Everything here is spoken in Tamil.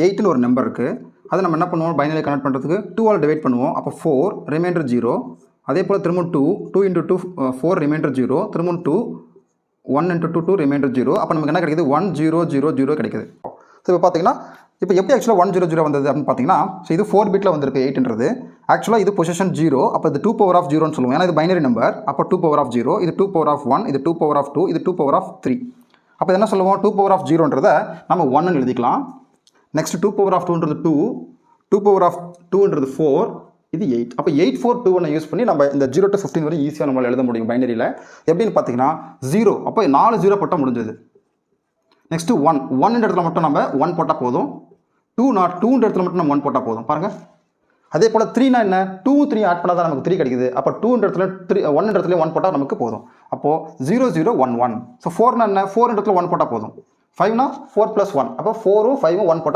8ன்னு ஒரு நம்பர் இருக்குது. அதை நம்ம என்ன பண்ணுவோம், பைனரி கனெக்ட் பண்ணுறதுக்கு 2ஆல் டிவைட் பண்ணுவோம். அப்போ 4 ரிமைண்டர் 0. அதே போல் திரும்ப 2 இன்ட்டு 2 4 ரிமைண்டர் 0. திரும்ப 2 1 இன்ட்டு 2 ரிமைண்டர் 0. அப்போ நமக்கு என்ன கிடைக்குது, 1 0 0 0 கிடைக்குது. ஸோ இப்போ பார்த்தீங்கன்னா இப்போ எப்படி ஆக்சுவலாக 1 0 0 வந்தது அப்படின்னு பார்த்தீங்கன்னா, ஸோ இது 4 பிட்டில் வந்திருக்கு 8ன்றது. ஆக்சுவலாக இது பொசிஷன் 0. அப்போ இது 2 பவர் ஆஃப் 0ன்னு சொல்லுவோம், ஏன்னா இது பைனரி நம்பர். அப்போ 2 பவர் ஆஃப் 0, இது 2 பவர் ஆஃப் 1, இது 2 பவர் ஆஃப் 2, இது 2 பவர் ஆஃப் 3. அப்போ என்ன சொல்லுவோம், 2 பவர் ஆஃப் 0ன்றதை நம்ம 1ன்னு எழுதிக்கலாம். நெக்ஸ்ட் 2 பவர் ஆஃப் 2ன்றது 2, 2 பவர் ஆஃப் 2ன்றது 4, இது 8. அப்போ 8 4 2 யூஸ் பண்ணி நம்ம இந்த 0 to 15 வரை ஈஸியாக நம்மளால் எழுத முடியும் பைனரியில். எப்படின்னு பார்த்தீங்கன்னா 0, அப்போ 4 0 போட்டால் முடிஞ்சது. நெக்ஸ்ட்டு 1 இடத்துல மட்டும் நம்ம 1 போட்டால் போதும். 2 இடத்துல மட்டும் நம்ம 1 போட்டால் போதும். பாருங்கள். அதே போல் 3னா என்ன, 2 3 ஆட் பண்ணால் தான் நமக்கு 3 கிடைக்குது. அப்போ 2 இடத்துல 1 இடத்துல 1 போட்டால் நமக்கு போதும். அப்போது 0 0 1 1. ஸோ 4னா என்ன, 4 இடத்துல 1 போட்டால் போதும். 5னா 4 + 1. அப்போ 4 5 1 போட்டால்